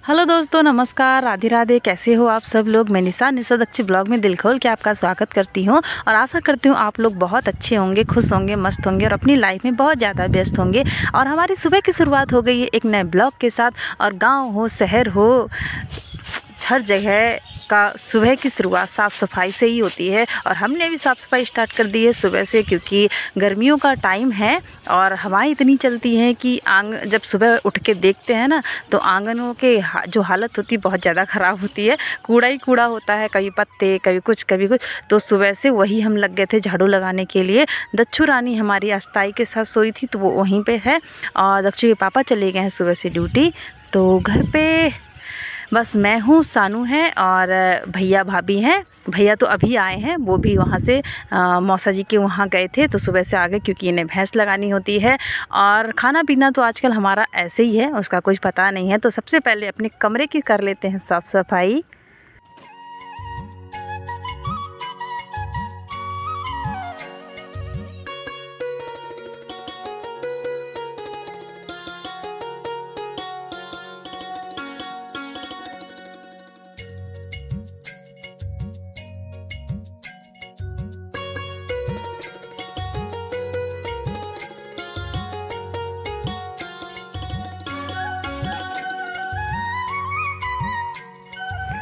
Hello दोस्तों, नमस्कार, राधे राधे। कैसे हो आप सब लोग। मैं निशा दक्षी ब्लॉग में दिल खोल के आपका स्वागत करती हूँ और आशा करती हूँ आप लोग बहुत अच्छे होंगे, खुश होंगे, मस्त होंगे और अपनी लाइफ में बहुत ज़्यादा व्यस्त होंगे। और हमारी सुबह की शुरुआत हो गई है एक नए ब्लॉग के साथ। और गांव हो, शहर हो, हर जगह का सुबह की शुरुआत साफ़ सफाई से ही होती है। और हमने भी साफ़ सफाई स्टार्ट कर दी है सुबह से, क्योंकि गर्मियों का टाइम है और हवाएं इतनी चलती हैं कि जब सुबह उठ के देखते हैं ना, तो आंगनों के जो हालत होती है बहुत ज़्यादा ख़राब होती है। कूड़ा ही कूड़ा होता है, कभी पत्ते, कभी कुछ कभी कुछ। तो सुबह से वही हम लग गए थे झाड़ू लगाने के लिए। दक्षु रानी हमारी अस्थाई के साथ सोई थी, तो वो वहीं पे है। और दक्षु के पापा चले गए हैं सुबह से ड्यूटी। तो घर पे बस मैं हूँ, सानू है और भैया भाभी हैं। भैया तो अभी आए हैं, वो भी वहाँ से मौसा जी के वहाँ गए थे, तो सुबह से आ गए क्योंकि इन्हें भैंस लगानी होती है। और खाना पीना तो आजकल हमारा ऐसे ही है, उसका कुछ पता नहीं है। तो सबसे पहले अपने कमरे की कर लेते हैं साफ़ सफाई।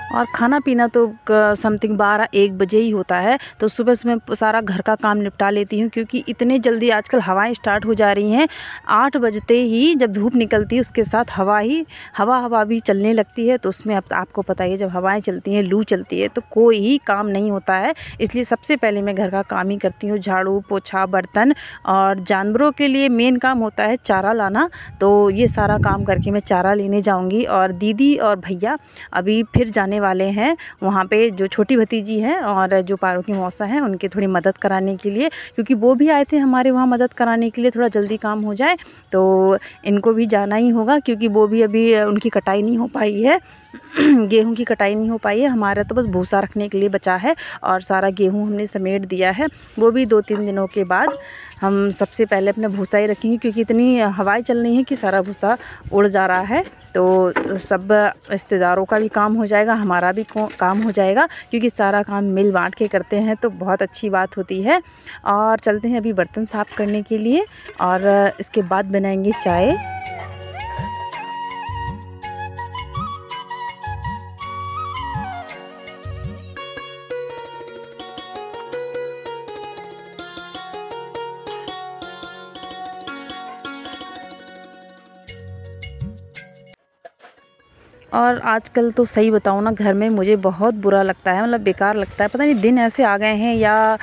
और खाना पीना तो समथिंग 12-1 बजे ही होता है। तो सुबह सुबह सारा घर का काम निपटा लेती हूँ, क्योंकि इतने जल्दी आजकल हवाएं स्टार्ट हो जा रही हैं। 8 बजते ही जब धूप निकलती है उसके साथ हवा भी चलने लगती है। तो उसमें अब आपको पता ही है, जब हवाएं चलती हैं, लू चलती है, तो कोई ही काम नहीं होता है। इसलिए सबसे पहले मैं घर का काम ही करती हूँ, झाड़ू पोछा, बर्तन। और जानवरों के लिए मेन काम होता है चारा लाना। तो ये सारा काम करके मैं चारा लेने जाऊँगी। और दीदी और भैया अभी फिर जाने वाले हैं वहाँ पे, जो छोटी भतीजी हैं और जो पारो की मौसा हैं, उनकी थोड़ी मदद कराने के लिए, क्योंकि वो भी आए थे हमारे वहाँ मदद कराने के लिए, थोड़ा जल्दी काम हो जाए। तो इनको भी जाना ही होगा, क्योंकि वो भी अभी उनकी कटाई नहीं हो पाई है। गेहूं की कटाई नहीं हो पाई है। हमारा तो बस भूसा रखने के लिए बचा है और सारा गेहूं हमने समेट दिया है। वो भी 2-3 दिनों के बाद हम सबसे पहले अपना भूसा ही रखेंगे, क्योंकि इतनी हवाएं चल रही हैं कि सारा भूसा उड़ जा रहा है। तो सब रिश्तेदारों का भी काम हो जाएगा, हमारा भी काम हो जाएगा, क्योंकि सारा काम मिल बांट के करते हैं तो बहुत अच्छी बात होती है। और चलते हैं अभी बर्तन साफ़ करने के लिए और इसके बाद बनाएंगे चाय। और आजकल तो सही बताऊँ ना, घर में मुझे बहुत बुरा लगता है, मतलब बेकार लगता है। पता नहीं दिन ऐसे आ गए हैं या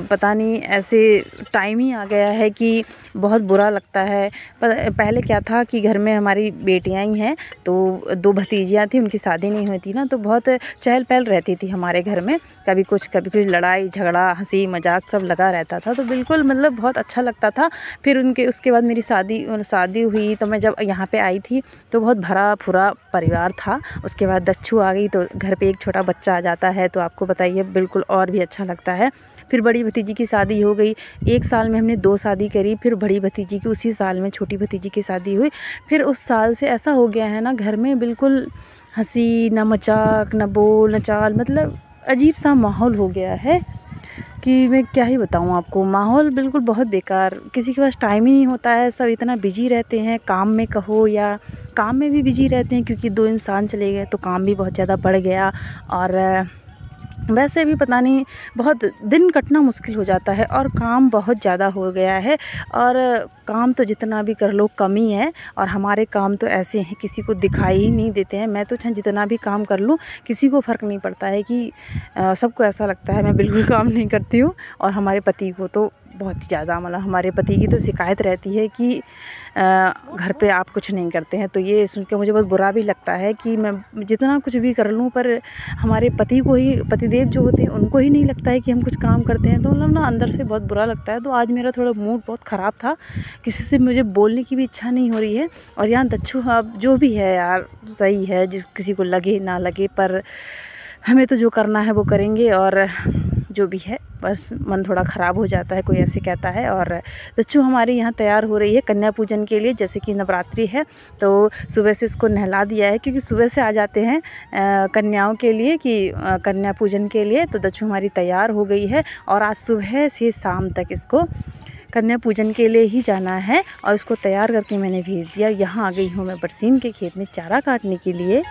पता नहीं ऐसे टाइम ही आ गया है कि बहुत बुरा लगता है। पहले क्या था कि घर में हमारी बेटियां ही हैं, तो 2 भतीजियां थी, उनकी शादी नहीं हुई थी ना, तो बहुत चहल पहल रहती थी हमारे घर में। कभी कुछ लड़ाई झगड़ा, हंसी मजाक सब लगा रहता था। तो बिल्कुल मतलब बहुत अच्छा लगता था। फिर उसके बाद मेरी शादी हुई, तो मैं जब यहाँ पे आई थी तो बहुत भरा पूरा परिवार था। उसके बाद दक्षु आ गई, तो घर पे एक छोटा बच्चा आ जाता है, तो आपको बताइए बिल्कुल और भी अच्छा लगता है। फिर बड़ी भतीजी की शादी हो गई। 1 साल में हमने 2 शादी करी। फिर बड़ी भतीजी की उसी साल में छोटी भतीजी की शादी हुई। फिर उस साल से ऐसा हो गया है ना, घर में बिल्कुल हंसी न मजाक न बोल न चाल, मतलब अजीब सा माहौल हो गया है कि मैं क्या ही बताऊँ आपको। माहौल बिल्कुल बहुत बेकार, किसी के पास टाइम ही नहीं होता है। सब इतना बिजी रहते हैं, काम में कहो या काम में भी बिजी रहते हैं, क्योंकि 2 इंसान चले गए तो काम भी बहुत ज़्यादा बढ़ गया। और वैसे भी पता नहीं, बहुत दिन कटना मुश्किल हो जाता है और काम बहुत ज़्यादा हो गया है। और काम तो जितना भी कर लो कम ही है। और हमारे काम तो ऐसे हैं, किसी को दिखाई ही नहीं देते हैं। मैं तो चाहे जितना भी काम कर लूँ, किसी को फ़र्क नहीं पड़ता है कि सबको ऐसा लगता है मैं बिल्कुल काम नहीं करती हूँ। और हमारे पति को तो बहुत ज़्यादा, मतलब हमारे पति की तो शिकायत रहती है कि घर पे आप कुछ नहीं करते हैं। तो ये सुन के मुझे बहुत बुरा भी लगता है कि मैं जितना कुछ भी कर लूँ, पर हमारे पतिदेव जो होते हैं उनको ही नहीं लगता है कि हम कुछ काम करते हैं। तो मतलब ना अंदर से बहुत बुरा लगता है। तो आज मेरा थोड़ा मूड बहुत ख़राब था, किसी से मुझे बोलने की भी इच्छा नहीं हो रही है। और यहाँ दक्षु अब जो भी है यार सही है, जिस किसी को लगे ना लगे, पर हमें तो जो करना है वो करेंगे, और जो भी है बस मन थोड़ा ख़राब हो जाता है, कोई ऐसे कहता है। और दच्चू हमारे यहाँ तैयार हो रही है कन्या पूजन के लिए। जैसे कि नवरात्रि है तो सुबह से इसको नहला दिया है, क्योंकि सुबह से आ जाते हैं कन्याओं के लिए कि कन्या पूजन के लिए। तो दच्चू हमारी तैयार हो गई है और आज सुबह से शाम तक इसको कन्या पूजन के लिए ही जाना है, और इसको तैयार करके मैंने भेज दिया। यहाँ आ गई हूँ मैं बरसीन के खेत में चारा काटने के लिए।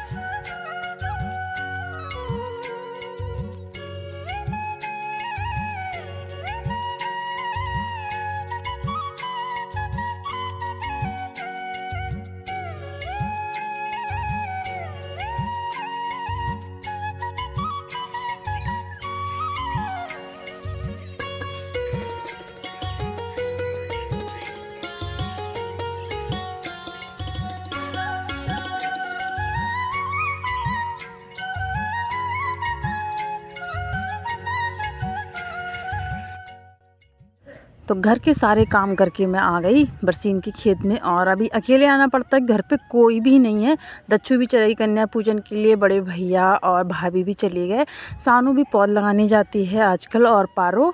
तो घर के सारे काम करके मैं आ गई बरसीन के खेत में, और अभी अकेले आना पड़ता है, घर पे कोई भी नहीं है। दच्चू भी चली कन्या पूजन के लिए, बड़े भैया और भाभी भी चले गए। सानू भी पौध लगाने जाती है आजकल, और पारो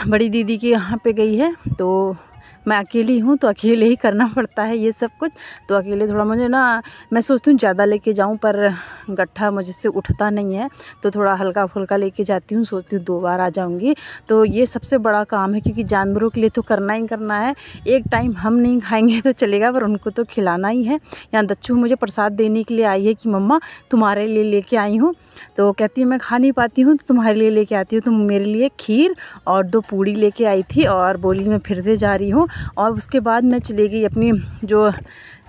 बड़ी दीदी के यहाँ पे गई है। तो मैं अकेली हूँ तो अकेले ही करना पड़ता है ये सब कुछ। तो अकेले थोड़ा मुझे ना, मैं सोचती हूँ ज़्यादा लेके जाऊँ, पर गट्ठा मुझसे उठता नहीं है, तो थोड़ा हल्का फुल्का लेके जाती हूँ। सोचती हूँ 2 बार आ जाऊँगी। तो ये सबसे बड़ा काम है, क्योंकि जानवरों के लिए तो करना ही करना है। एक टाइम हम नहीं खाएंगे तो चलेगा, पर उनको तो खिलाना ही है। यहाँ दच्चू मुझे प्रसाद देने के लिए आई है कि मम्मा तुम्हारे लिए लेके आई हूँ। तो कहती है मैं खा नहीं पाती हूँ तो तुम्हारे लिए लेके आती हूँ। तो मेरे लिए खीर और 2 पूड़ी लेके आई थी, और बोली मैं फिर से जा रही हूँ। और उसके बाद मैं चली गई अपनी जो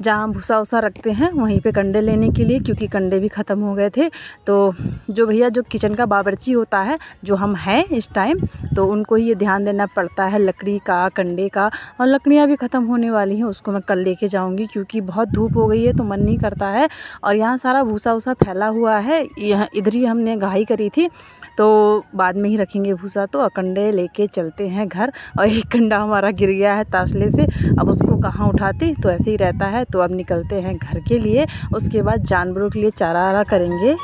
जहाँ भूसा वूसा रखते हैं वहीं पे कंडे लेने के लिए, क्योंकि कंडे भी ख़त्म हो गए थे। तो जो भैया जो किचन का बावर्ची होता है, जो हम हैं इस टाइम, तो उनको ही ये ध्यान देना पड़ता है लकड़ी का, कंडे का। और लकड़ियाँ भी ख़त्म होने वाली हैं, उसको मैं कल लेके जाऊँगी, क्योंकि बहुत धूप हो गई है तो मन नहीं करता है। और यहाँ सारा भूसा वूसा फैला हुआ है, यहाँ इधर ही हमने घाई करी थी, तो बाद में ही रखेंगे भूसा। तो कंडे लेके चलते हैं घर। और एक कंडा हमारा गिर गया है तासले से, अब उसको कहाँ उठाती, तो ऐसे ही रहता है। तो अब निकलते हैं घर के लिए, उसके बाद जानवरों के लिए चारा आरा करेंगे।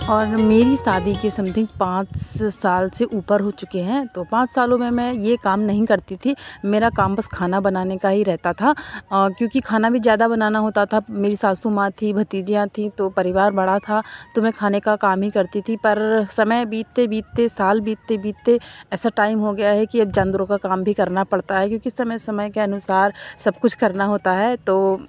और मेरी शादी के समथिंग 5 साल से ऊपर हो चुके हैं। तो 5 सालों में मैं ये काम नहीं करती थी। मेरा काम बस खाना बनाने का ही रहता था, क्योंकि खाना भी ज़्यादा बनाना होता था। मेरी सासू माँ थी, भतीजियाँ थी, तो परिवार बड़ा था, तो मैं खाने का काम ही करती थी। पर समय बीतते बीतते, साल बीतते बीतते ऐसा टाइम हो गया है कि अब जानवरों का काम भी करना पड़ता है, क्योंकि समय समय के अनुसार सब कुछ करना होता है। तो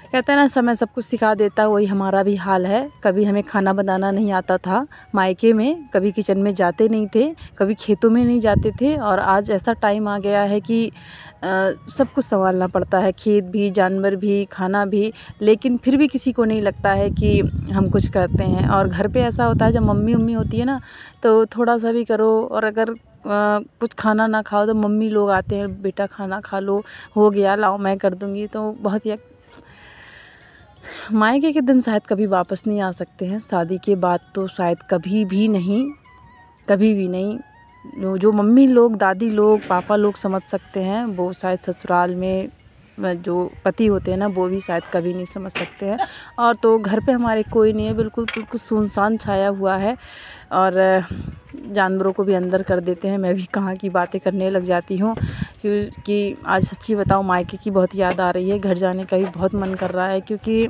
कहते हैं ना, समय सब कुछ सिखा देता, वही हमारा भी हाल है। कभी हमें खाना बनाना नहीं आता था मायके में, कभी किचन में जाते नहीं थे, कभी खेतों में नहीं जाते थे। और आज ऐसा टाइम आ गया है कि सब कुछ संभालना पड़ता है, खेत भी, जानवर भी, खाना भी। लेकिन फिर भी किसी को नहीं लगता है कि हम कुछ करते हैं। और घर पे ऐसा होता है, जब मम्मी होती है ना, तो थोड़ा सा भी करो, और अगर कुछ खाना ना खाओ तो मम्मी लोग आते हैं, बेटा खाना खा लो, हो गया, लाओ मैं कर दूँगी। तो बहुत ही मायके के दिन शायद कभी वापस नहीं आ सकते हैं। शादी के बाद तो शायद कभी भी नहीं, कभी भी नहीं। जो मम्मी लोग, दादी लोग, पापा लोग समझ सकते हैं, वो शायद ससुराल में जो पति होते हैं ना, वो भी शायद कभी नहीं समझ सकते हैं। और तो घर पे हमारे कोई नहीं है, बिल्कुल बिल्कुल सुनसान छाया हुआ है। और जानवरों को भी अंदर कर देते हैं। मैं भी कहाँ की बातें करने लग जाती हूँ, क्योंकि आज सच्ची बताऊँ मायके की बहुत याद आ रही है। घर जाने का भी बहुत मन कर रहा है, क्योंकि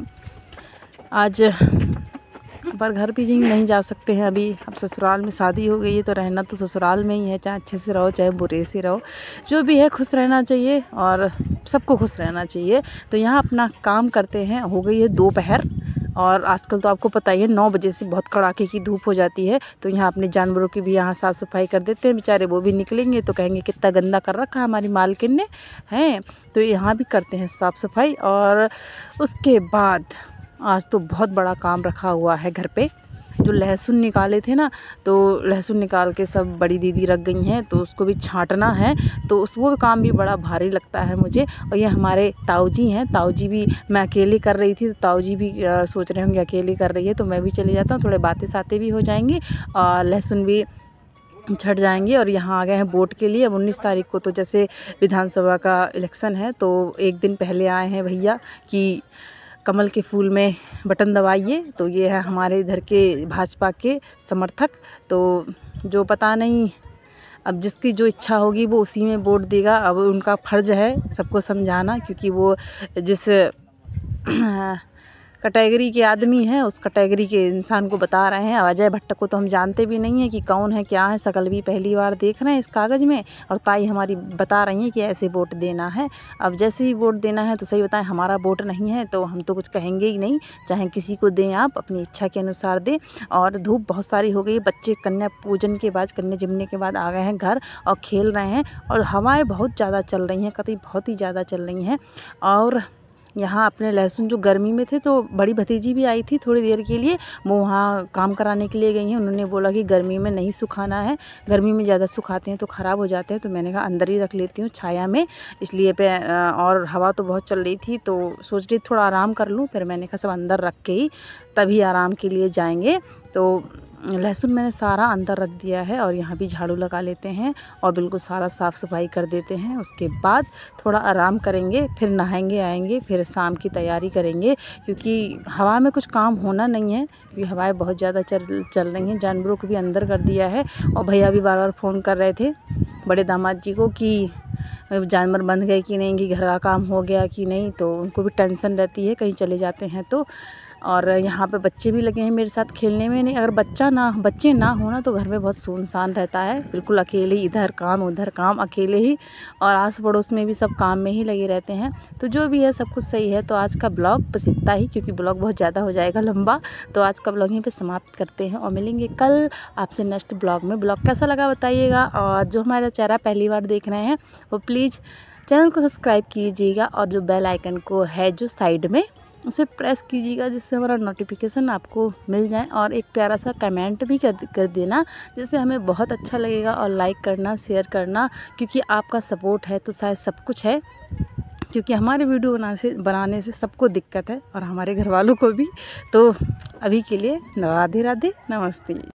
आज पर घर भी नहीं जा सकते हैं अभी। अब ससुराल में शादी हो गई है, तो रहना तो ससुराल में ही है, चाहे अच्छे से रहो चाहे बुरे से रहो, जो भी है खुश रहना चाहिए, और सबको खुश रहना चाहिए। तो यहाँ अपना काम करते हैं। हो गई है दोपहर, और आजकल तो आपको पता ही है 9 बजे से बहुत कड़ाके की धूप हो जाती है। तो यहाँ अपने जानवरों की भी यहाँ साफ़ सफाई कर देते हैं। बेचारे वो भी निकलेंगे तो कहेंगे कितना गंदा कर रखा है हमारी मालकिन ने, हैं। तो यहाँ भी करते हैं साफ़ सफाई। और उसके बाद आज तो बहुत बड़ा काम रखा हुआ है घर पे। जो लहसुन निकाले थे ना, तो लहसुन निकाल के सब बड़ी दीदी रख गई हैं, तो उसको भी छांटना है। तो वो काम भी बड़ा भारी लगता है मुझे। और ये हमारे ताऊ जी हैं, ताऊ जी भी, मैं अकेली कर रही थी तो ताऊ जी भी सोच रहे होंगे अकेली कर रही है तो मैं भी चली जाता हूँ, थोड़े बातें सातें भी हो जाएंगी और लहसुन भी छट जाएंगे। और यहाँ आ गए हैं वोट के लिए। अब 19 तारीख को तो जैसे विधानसभा का इलेक्शन है, तो एक दिन पहले आए हैं भैया कि कमल के फूल में बटन दबाइए। तो ये है हमारे इधर के भाजपा के समर्थक। तो जो पता नहीं, अब जिसकी जो इच्छा होगी वो उसी में वोट देगा। अब उनका फ़र्ज़ है सबको समझाना, क्योंकि वो जिस कैटेगरी के आदमी हैं उस कैटेगरी के इंसान को बता रहे हैं। अजय भट्ट को तो हम जानते भी नहीं हैं कि कौन है क्या है, शकल भी पहली बार देख रहे हैं इस कागज़ में। और ताई हमारी बता रही हैं कि ऐसे वोट देना है। अब जैसे ही वोट देना है तो सही बताएं, हमारा वोट नहीं है तो हम तो कुछ कहेंगे ही नहीं, चाहे किसी को दें, आप अपनी इच्छा के अनुसार दें। और धूप बहुत सारी हो गई, बच्चे कन्या पूजन के बाद, कन्या जमने के बाद आ गए हैं घर और खेल रहे हैं। और हवाएँ बहुत ज़्यादा चल रही हैं, कतई बहुत ही ज़्यादा चल रही हैं। और यहाँ अपने लहसुन जो गर्मी में थे, तो बड़ी भतीजी भी आई थी थोड़ी देर के लिए, वो वहाँ काम कराने के लिए गई हैं। उन्होंने बोला कि गर्मी में नहीं सुखाना है, गर्मी में ज़्यादा सुखाते हैं तो ख़राब हो जाते हैं। तो मैंने कहा अंदर ही रख लेती हूँ छाया में, इसलिए और हवा तो बहुत चल रही थी तो सोच रही थोड़ा आराम कर लूँ। फिर मैंने कहा सब अंदर रख के ही तभी आराम के लिए जाएंगे। तो लहसुन मैंने सारा अंदर रख दिया है और यहाँ भी झाड़ू लगा लेते हैं और बिल्कुल सारा साफ़ सफाई कर देते हैं। उसके बाद थोड़ा आराम करेंगे, फिर नहाएंगे, आएंगे, फिर शाम की तैयारी करेंगे। क्योंकि हवा में कुछ काम होना नहीं है, क्योंकि हवाएं बहुत ज़्यादा चल रही हैं। जानवरों को भी अंदर कर दिया है। और भैया भी बार बार फ़ोन कर रहे थे बड़े दामाद जी को कि जानवर बंध गए कि नहीं, कि घर का काम हो गया कि नहीं। तो उनको भी टेंशन रहती है कहीं चले जाते हैं तो। और यहाँ पे बच्चे भी लगे हैं मेरे साथ खेलने में। नहीं, अगर बच्चे ना होना तो घर में बहुत सुनसान रहता है, बिल्कुल अकेले, इधर काम उधर काम, अकेले ही। और आस पड़ोस में भी सब काम में ही लगे रहते हैं। तो जो भी है सब कुछ सही है। तो आज का ब्लॉग बस इतना ही, क्योंकि ब्लॉग बहुत ज़्यादा हो जाएगा लंबा। तो आज का ब्लॉग यहीं पे समाप्त करते हैं और मिलेंगे कल आपसे नेक्स्ट ब्लॉग में। ब्लॉग कैसा लगा बताइएगा। और जो हमारा चेहरा पहली बार देख रहे हैं वो प्लीज़ चैनल को सब्सक्राइब कीजिएगा और जो बेल आइकन को है जो साइड में उसे प्रेस कीजिएगा, जिससे हमारा नोटिफिकेशन आपको मिल जाए। और एक प्यारा सा कमेंट भी कर देना, जिससे हमें बहुत अच्छा लगेगा। और लाइक करना, शेयर करना, क्योंकि आपका सपोर्ट है तो शायद सब कुछ है। क्योंकि हमारे वीडियो बनाने से सबको दिक्कत है और हमारे घर वालों को भी। तो अभी के लिए राधे राधे, नमस्ते।